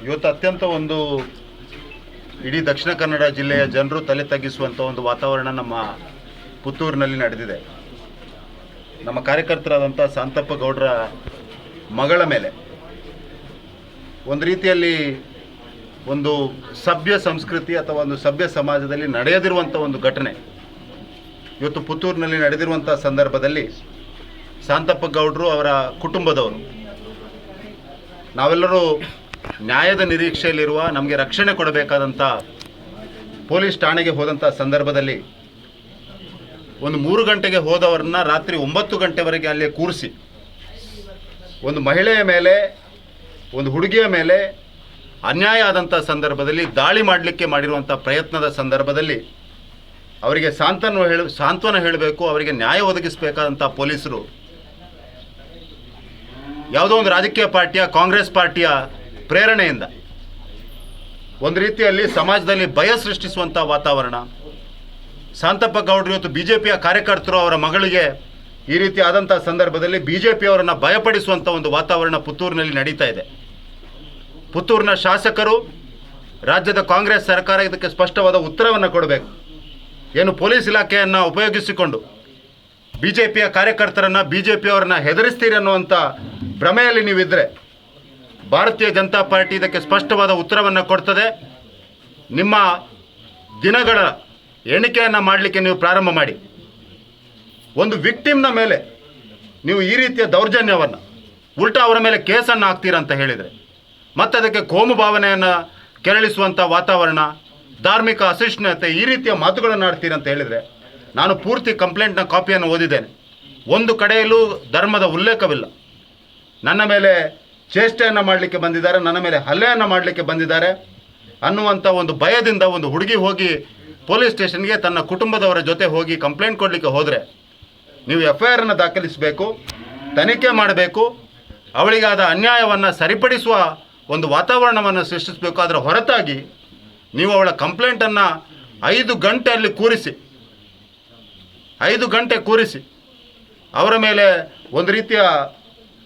ಇವತ್ತು ಅತ್ಯಂತ ಒಂದು ಇಡೀ ದಕ್ಷಿಣ ಕನ್ನಡ ಜಿಲ್ಲೆಯ ಜನರು ತಲೆ ತಗ್ಗಿಸುವಂಥ ಒಂದು ವಾತಾವರಣ ನಮ್ಮ ಪುತ್ತೂರಿನಲ್ಲಿ ನಡೆದಿದೆ. ನಮ್ಮ ಕಾರ್ಯಕರ್ತರಾದಂಥ ಶಾಂತಪ್ಪ ಗೌಡರ ಮಗಳ ಮೇಲೆ ಒಂದು ರೀತಿಯಲ್ಲಿ ಒಂದು ಸಭ್ಯ ಸಂಸ್ಕೃತಿ ಅಥವಾ ಒಂದು ಸಭ್ಯ ಸಮಾಜದಲ್ಲಿ ನಡೆಯದಿರುವಂಥ ಒಂದು ಘಟನೆ ಇವತ್ತು ಪುತ್ತೂರಿನಲ್ಲಿ ನಡೆದಿರುವಂಥ ಸಂದರ್ಭದಲ್ಲಿ ಶಾಂತಪ್ಪ ಗೌಡರು ಅವರ ಕುಟುಂಬದವರು ನಾವೆಲ್ಲರೂ ನ್ಯಾಯದ ನಿರೀಕ್ಷೆಯಲ್ಲಿರುವ ನಮಗೆ ರಕ್ಷಣೆ ಕೊಡಬೇಕಾದಂಥ ಪೊಲೀಸ್ ಠಾಣೆಗೆ ಹೋದಂಥ ಸಂದರ್ಭದಲ್ಲಿ ಒಂದು 3 ಗಂಟೆಗೆ ಹೋದವರನ್ನ ರಾತ್ರಿ 9 ಗಂಟೆವರೆಗೆ ಅಲ್ಲೇ ಕೂರಿಸಿ ಒಂದು ಮಹಿಳೆಯ ಮೇಲೆ ಒಂದು ಹುಡುಗಿಯ ಮೇಲೆ ಅನ್ಯಾಯ ಆದಂಥ ಸಂದರ್ಭದಲ್ಲಿ ದಾಳಿ ಮಾಡಲಿಕ್ಕೆ ಮಾಡಿರುವಂಥ ಪ್ರಯತ್ನದ ಸಂದರ್ಭದಲ್ಲಿ ಅವರಿಗೆ ಸಾಂತ್ವನ ಹೇಳಬೇಕು, ಅವರಿಗೆ ನ್ಯಾಯ ಒದಗಿಸಬೇಕಾದಂಥ ಪೊಲೀಸರು ಯಾವುದೋ ಒಂದು ರಾಜಕೀಯ ಪಾರ್ಟಿಯ ಕಾಂಗ್ರೆಸ್ ಪಾರ್ಟಿಯ ಪ್ರೇರಣೆಯಿಂದ ಒಂದು ರೀತಿಯಲ್ಲಿ ಸಮಾಜದಲ್ಲಿ ಭಯ ಸೃಷ್ಟಿಸುವಂಥ ವಾತಾವರಣ. ಶಾಂತಪ್ಪ ಗೌಡರು ಇವತ್ತು BJPಯ ಕಾರ್ಯಕರ್ತರು ಅವರ ಮಗಳಿಗೆ ಈ ರೀತಿ ಆದಂಥ ಸಂದರ್ಭದಲ್ಲಿ BJPಯವರನ್ನು ಭಯಪಡಿಸುವಂಥ ಒಂದು ವಾತಾವರಣ ಪುತ್ತೂರಿನಲ್ಲಿ ನಡೀತಾ ಇದೆ. ಪುತ್ತೂರಿನ ಶಾಸಕರು, ರಾಜ್ಯದ ಕಾಂಗ್ರೆಸ್ ಸರ್ಕಾರ ಇದಕ್ಕೆ ಸ್ಪಷ್ಟವಾದ ಉತ್ತರವನ್ನು ಕೊಡಬೇಕು. ಏನು ಪೊಲೀಸ್ ಇಲಾಖೆಯನ್ನು ಉಪಯೋಗಿಸಿಕೊಂಡು BJPಯ ಕಾರ್ಯಕರ್ತರನ್ನು BJPಯವರನ್ನು ಹೆದರಿಸ್ತೀರಿ ಅನ್ನುವಂಥ ಭ್ರಮೆಯಲ್ಲಿ ನೀವಿದ್ದರೆ ಭಾರತೀಯ ಜನತಾ ಪಾರ್ಟಿ ಇದಕ್ಕೆ ಸ್ಪಷ್ಟವಾದ ಉತ್ತರವನ್ನು ಕೊಡ್ತದೆ. ನಿಮ್ಮ ದಿನಗಳ ಎಣಿಕೆಯನ್ನು ಮಾಡಲಿಕ್ಕೆ ನೀವು ಪ್ರಾರಂಭ ಮಾಡಿ. ಒಂದು ವಿಕ್ಟಿಮ್ನ ಮೇಲೆ ನೀವು ಈ ರೀತಿಯ ದೌರ್ಜನ್ಯವನ್ನು ಉಲ್ಟಾ ಅವರ ಮೇಲೆ ಕೇಸನ್ನು ಹಾಕ್ತೀರಾ ಅಂತ ಹೇಳಿದರೆ, ಮತ್ತು ಅದಕ್ಕೆ ಕೋಮು ಭಾವನೆಯನ್ನು ಕೆರಳಿಸುವಂಥ ವಾತಾವರಣ, ಧಾರ್ಮಿಕ ಅಸಹಿಷ್ಣುತೆ ಈ ರೀತಿಯ ಮಾತುಗಳನ್ನು ಆಡ್ತೀರಾ ಅಂತ ಹೇಳಿದರೆ, ನಾನು ಪೂರ್ತಿ ಕಂಪ್ಲೇಂಟ್ನ ಕಾಪಿಯನ್ನು ಓದಿದ್ದೇನೆ. ಒಂದು ಕಡೆಯಲ್ಲೂ ಧರ್ಮದ ಉಲ್ಲೇಖವಿಲ್ಲ. ನನ್ನ ಮೇಲೆ ಚೇಷ್ಟೆಯನ್ನು ಮಾಡಲಿಕ್ಕೆ ಬಂದಿದ್ದಾರೆ, ನನ್ನ ಮೇಲೆ ಹಲ್ಲೆಯನ್ನು ಮಾಡಲಿಕ್ಕೆ ಬಂದಿದ್ದಾರೆ ಅನ್ನುವಂಥ ಒಂದು ಭಯದಿಂದ ಒಂದು ಹುಡುಗಿ ಹೋಗಿ ಪೊಲೀಸ್ ಸ್ಟೇಷನ್ಗೆ ತನ್ನ ಕುಟುಂಬದವರ ಜೊತೆ ಹೋಗಿ ಕಂಪ್ಲೇಂಟ್ ಕೊಡಲಿಕ್ಕೆ ಹೋದರೆ ನೀವು FIR ಅನ್ನು ದಾಖಲಿಸಬೇಕು, ತನಿಖೆ ಮಾಡಬೇಕು, ಅವಳಿಗಾದ ಅನ್ಯಾಯವನ್ನು ಸರಿಪಡಿಸುವ ಒಂದು ವಾತಾವರಣವನ್ನು ಸೃಷ್ಟಿಸಬೇಕು. ಅದರ ಹೊರತಾಗಿ ನೀವು ಅವಳ ಕಂಪ್ಲೇಂಟನ್ನು 5 ಗಂಟೆಯಲ್ಲಿ ಕೂರಿಸಿ 5 ಗಂಟೆ ಕೂರಿಸಿ ಅವರ ಮೇಲೆ ಒಂದು ರೀತಿಯ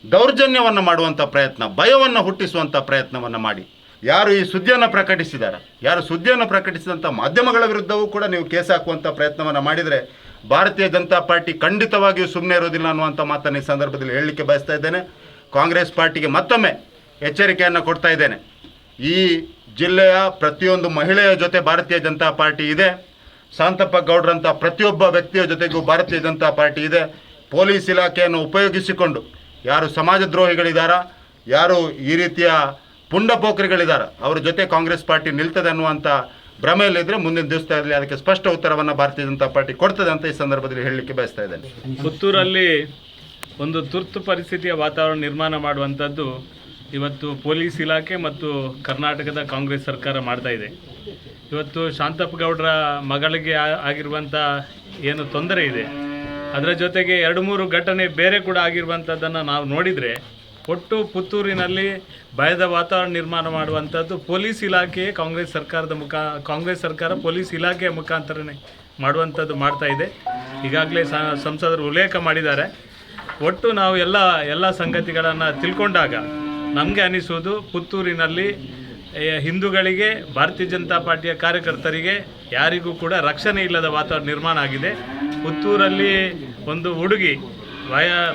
ದೌರ್ಜನ್ಯವನ್ನು ಮಾಡುವಂಥ ಪ್ರಯತ್ನ, ಭಯವನ್ನು ಹುಟ್ಟಿಸುವಂಥ ಪ್ರಯತ್ನವನ್ನು ಮಾಡಿ ಯಾರು ಈ ಸುದ್ದಿಯನ್ನು ಪ್ರಕಟಿಸಿದ್ದಾರೆ, ಯಾರು ಸುದ್ದಿಯನ್ನು ಪ್ರಕಟಿಸಿದಂಥ ಮಾಧ್ಯಮಗಳ ವಿರುದ್ಧವೂ ಕೂಡ ನೀವು ಕೇಸ್ ಹಾಕುವಂಥ ಪ್ರಯತ್ನವನ್ನು ಮಾಡಿದರೆ ಭಾರತೀಯ ಜನತಾ ಪಾರ್ಟಿ ಖಂಡಿತವಾಗಿಯೂ ಸುಮ್ಮನೆ ಇರೋದಿಲ್ಲ ಅನ್ನುವಂಥ ಮಾತನ್ನು ಈ ಸಂದರ್ಭದಲ್ಲಿ ಹೇಳಲಿಕ್ಕೆ ಬಯಸ್ತಾ ಇದ್ದೇನೆ. ಕಾಂಗ್ರೆಸ್ ಪಾರ್ಟಿಗೆ ಮತ್ತೊಮ್ಮೆ ಎಚ್ಚರಿಕೆಯನ್ನು ಕೊಡ್ತಾ ಇದ್ದೇನೆ. ಈ ಜಿಲ್ಲೆಯ ಪ್ರತಿಯೊಂದು ಮಹಿಳೆಯ ಜೊತೆ ಭಾರತೀಯ ಜನತಾ ಪಾರ್ಟಿ ಇದೆ. ಶಾಂತಪ್ಪ ಗೌಡ್ರಂಥ ಪ್ರತಿಯೊಬ್ಬ ವ್ಯಕ್ತಿಯ ಜೊತೆಗೂ ಭಾರತೀಯ ಜನತಾ ಪಾರ್ಟಿ ಇದೆ. ಪೊಲೀಸ್ ಇಲಾಖೆಯನ್ನು ಉಪಯೋಗಿಸಿಕೊಂಡು ಯಾರು ಸಮಾಜ ದ್ರೋಹಿಗಳಿದ್ದಾರಾ, ಯಾರು ಈ ರೀತಿಯ ಪುಂಡಪೋಖರಿಗಳಿದ್ದಾರೆ, ಅವರ ಜೊತೆ ಕಾಂಗ್ರೆಸ್ ಪಾರ್ಟಿ ನಿಲ್ತದೆ ಅನ್ನುವಂಥ ಭ್ರಮೆಯಲ್ಲಿದ್ದರೆ ಮುಂದಿನ ದಿವಸದಲ್ಲಿ ಅದಕ್ಕೆ ಸ್ಪಷ್ಟ ಉತ್ತರವನ್ನು ಭಾರತೀಯ ಜನತಾ ಪಾರ್ಟಿ ಕೊಡ್ತದೆ ಅಂತ ಈ ಸಂದರ್ಭದಲ್ಲಿ ಹೇಳಲಿಕ್ಕೆ ಬಯಸ್ತಾ ಇದ್ದೇನೆ. ಪುತ್ತೂರಲ್ಲಿ ಒಂದು ತುರ್ತು ಪರಿಸ್ಥಿತಿಯ ವಾತಾವರಣ ನಿರ್ಮಾಣ ಮಾಡುವಂಥದ್ದು ಇವತ್ತು ಪೊಲೀಸ್ ಇಲಾಖೆ ಮತ್ತು ಕರ್ನಾಟಕದ ಕಾಂಗ್ರೆಸ್ ಸರ್ಕಾರ ಮಾಡ್ತಾ ಇದೆ. ಇವತ್ತು ಶಾಂತಪ್ಪ ಗೌಡರ ಮಗಳಿಗೆ ಆಗಿರುವಂಥ ಏನು ತೊಂದರೆ ಇದೆ, ಅದರ ಜೊತೆಗೆ 2-3 ಘಟನೆ ಬೇರೆ ಕೂಡ ಆಗಿರುವಂಥದ್ದನ್ನು ನಾವು ನೋಡಿದರೆ ಒಟ್ಟು ಪುತ್ತೂರಿನಲ್ಲಿ ಭಯದ ವಾತಾವರಣ ನಿರ್ಮಾಣ ಮಾಡುವಂಥದ್ದು ಪೊಲೀಸ್ ಇಲಾಖೆ ಕಾಂಗ್ರೆಸ್ ಸರ್ಕಾರ ಪೊಲೀಸ್ ಇಲಾಖೆಯ ಮುಖಾಂತರನೇ ಮಾಡುವಂಥದ್ದು ಮಾಡ್ತಾ ಇದೆ. ಈಗಾಗಲೇ ಸಂಸದರು ಉಲ್ಲೇಖ ಮಾಡಿದ್ದಾರೆ. ಒಟ್ಟು ನಾವು ಎಲ್ಲ ಸಂಗತಿಗಳನ್ನು ತಿಳ್ಕೊಂಡಾಗ ನಮಗೆ ಅನಿಸುವುದು ಪುತ್ತೂರಿನಲ್ಲಿ ಹಿಂದೂಗಳಿಗೆ, ಭಾರತೀಯ ಜನತಾ ಪಾರ್ಟಿಯ ಕಾರ್ಯಕರ್ತರಿಗೆ ಯಾರಿಗೂ ಕೂಡ ರಕ್ಷಣೆ ಇಲ್ಲದ ವಾತಾವರಣ ನಿರ್ಮಾಣ ಆಗಿದೆ. ಪುತ್ತೂರಲ್ಲಿ ಒಂದು ಹುಡುಗಿ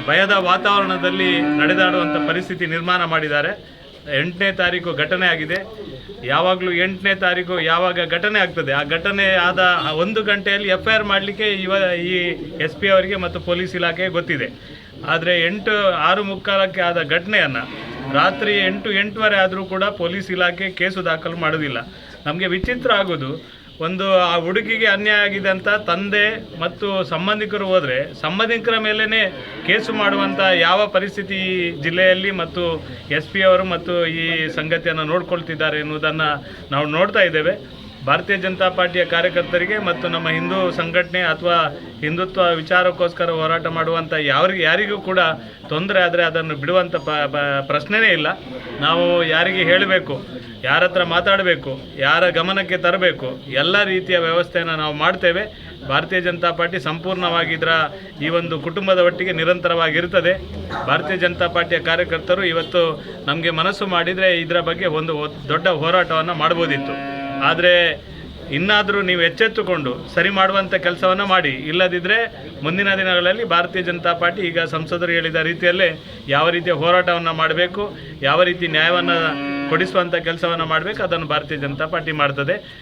ಭಯದ ವಾತಾವರಣದಲ್ಲಿ ನಡೆದಾಡುವಂಥ ಪರಿಸ್ಥಿತಿ ನಿರ್ಮಾಣ ಮಾಡಿದ್ದಾರೆ. 8ನೇ ತಾರೀಕು ಘಟನೆ ಆಗಿದೆ. ಯಾವಾಗಲೂ 8ನೇ ತಾರೀಕು ಯಾವಾಗ ಘಟನೆ ಆಗ್ತದೆ, ಆ ಘಟನೆ ಆದ 1 ಗಂಟೆಯಲ್ಲಿ FIR ಮಾಡಲಿಕ್ಕೆ ಈ SP ಅವರಿಗೆ ಮತ್ತು ಪೊಲೀಸ್ ಇಲಾಖೆಗೆ ಗೊತ್ತಿದೆ. ಆದರೆ 6:45ಕ್ಕೆ ಆದ ಘಟನೆಯನ್ನು ರಾತ್ರಿ 8-8:15 ಆದರೂ ಕೂಡ ಪೊಲೀಸ್ ಇಲಾಖೆ ಕೇಸು ದಾಖಲು ಮಾಡೋದಿಲ್ಲ. ನಮಗೆ ವಿಚಿತ್ರ ಆಗೋದು, ಆ ಹುಡುಗಿಗೆ ಅನ್ಯಾಯ ಆಗಿದೆ ಅಂತ ತಂದೆ ಮತ್ತು ಸಂಬಂಧಿಕರು ಹೋದರೆ ಸಂಬಂಧಿಕರ ಮೇಲೇ ಕೇಸು ಮಾಡುವಂಥ ಯಾವ ಪರಿಸ್ಥಿತಿ ಜಿಲ್ಲೆಯಲ್ಲಿ ಮತ್ತು SP ಅವರು ಮತ್ತು ಈ ಸಂಗತಿಯನ್ನು ನೋಡ್ಕೊಳ್ತಿದ್ದಾರೆ ಎನ್ನುವುದನ್ನು ನಾವು ನೋಡ್ತಾ ಇದ್ದೇವೆ. ಭಾರತೀಯ ಜನತಾ ಪಾರ್ಟಿಯ ಕಾರ್ಯಕರ್ತರಿಗೆ ಮತ್ತು ನಮ್ಮ ಹಿಂದೂ ಸಂಘಟನೆ ಅಥವಾ ಹಿಂದುತ್ವ ವಿಚಾರಕ್ಕೋಸ್ಕರ ಹೋರಾಟ ಮಾಡುವಂಥ ಯಾರಿಗೂ ಕೂಡ ತೊಂದರೆ ಆದರೆ ಅದನ್ನು ಬಿಡುವಂಥ ಪ್ರಶ್ನೆನೇ ಇಲ್ಲ. ನಾವು ಯಾರಿಗೆ ಹೇಳಬೇಕು, ಯಾರ ಹತ್ರ ಮಾತಾಡಬೇಕು, ಯಾರ ಗಮನಕ್ಕೆ ತರಬೇಕು, ಎಲ್ಲ ರೀತಿಯ ವ್ಯವಸ್ಥೆಯನ್ನು ನಾವು ಮಾಡ್ತೇವೆ. ಭಾರತೀಯ ಜನತಾ ಪಾರ್ಟಿ ಸಂಪೂರ್ಣವಾಗಿ ಈ ಒಂದು ಕುಟುಂಬದ ಒಟ್ಟಿಗೆ ನಿರಂತರವಾಗಿರ್ತದೆ. ಭಾರತೀಯ ಜನತಾ ಪಾರ್ಟಿಯ ಕಾರ್ಯಕರ್ತರು ಇವತ್ತು ನಮಗೆ ಮನಸ್ಸು ಮಾಡಿದರೆ ಇದರ ಬಗ್ಗೆ ಒಂದು ದೊಡ್ಡ ಹೋರಾಟವನ್ನು ಮಾಡ್ಬೋದಿತ್ತು. ಆದರೆ ಇನ್ನಾದರೂ ನೀವು ಎಚ್ಚೆತ್ತುಕೊಂಡು ಸರಿ ಮಾಡುವಂಥ ಕೆಲಸವನ್ನು ಮಾಡಿ. ಇಲ್ಲದಿದ್ದರೆ ಮುಂದಿನ ದಿನಗಳಲ್ಲಿ ಭಾರತೀಯ ಜನತಾ ಪಾರ್ಟಿ ಈಗ ಸಂಸದರು ಹೇಳಿದ ರೀತಿಯಲ್ಲೇ ಯಾವ ರೀತಿಯ ಹೋರಾಟವನ್ನು ಮಾಡಬೇಕು, ಯಾವ ರೀತಿ ನ್ಯಾಯವನ್ನು ಕೊಡಿಸುವಂಥ ಕೆಲಸವನ್ನು ಮಾಡಬೇಕು, ಅದನ್ನು ಭಾರತೀಯ ಜನತಾ ಪಾರ್ಟಿ ಮಾಡ್ತದೆ.